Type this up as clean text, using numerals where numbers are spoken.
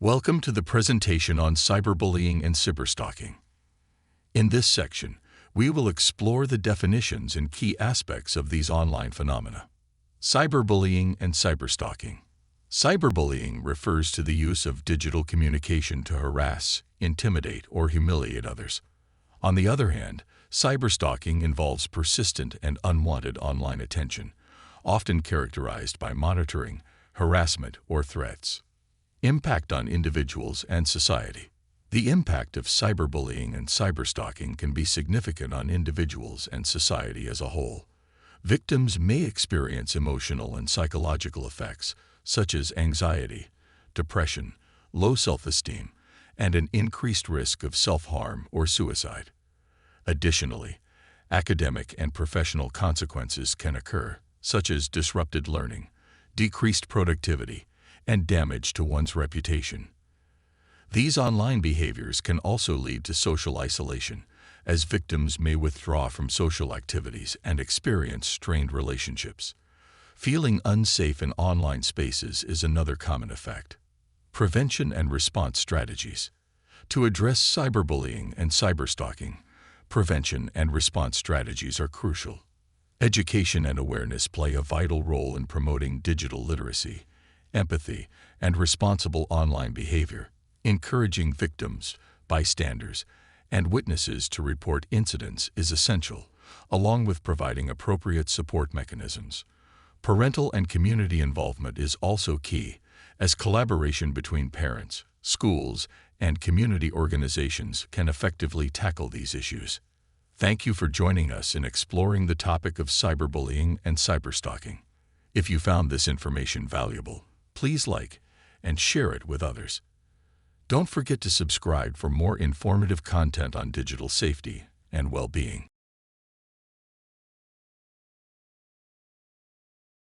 Welcome to the presentation on cyberbullying and cyberstalking. In this section, we will explore the definitions and key aspects of these online phenomena. Cyberbullying and cyberstalking. Cyberbullying refers to the use of digital communication to harass, intimidate, or humiliate others. On the other hand, cyberstalking involves persistent and unwanted online attention, often characterized by monitoring, harassment, or threats. Impact on individuals and society. The impact of cyberbullying and cyberstalking can be significant on individuals and society as a whole. Victims may experience emotional and psychological effects, such as anxiety, depression, low self-esteem, and an increased risk of self-harm or suicide. Additionally, academic and professional consequences can occur, such as disrupted learning, decreased productivity, and damage to one's reputation. These online behaviors can also lead to social isolation, as victims may withdraw from social activities and experience strained relationships. Feeling unsafe in online spaces is another common effect. Prevention and response strategies. To address cyberbullying and cyberstalking, prevention and response strategies are crucial. Education and awareness play a vital role in promoting digital literacy, empathy, and responsible online behavior. Encouraging victims, bystanders, and witnesses to report incidents is essential, along with providing appropriate support mechanisms. Parental and community involvement is also key, as collaboration between parents, schools, and community organizations can effectively tackle these issues. Thank you for joining us in exploring the topic of cyberbullying and cyberstalking. If you found this information valuable, please like and share it with others. Don't forget to subscribe for more informative content on digital safety and well-being.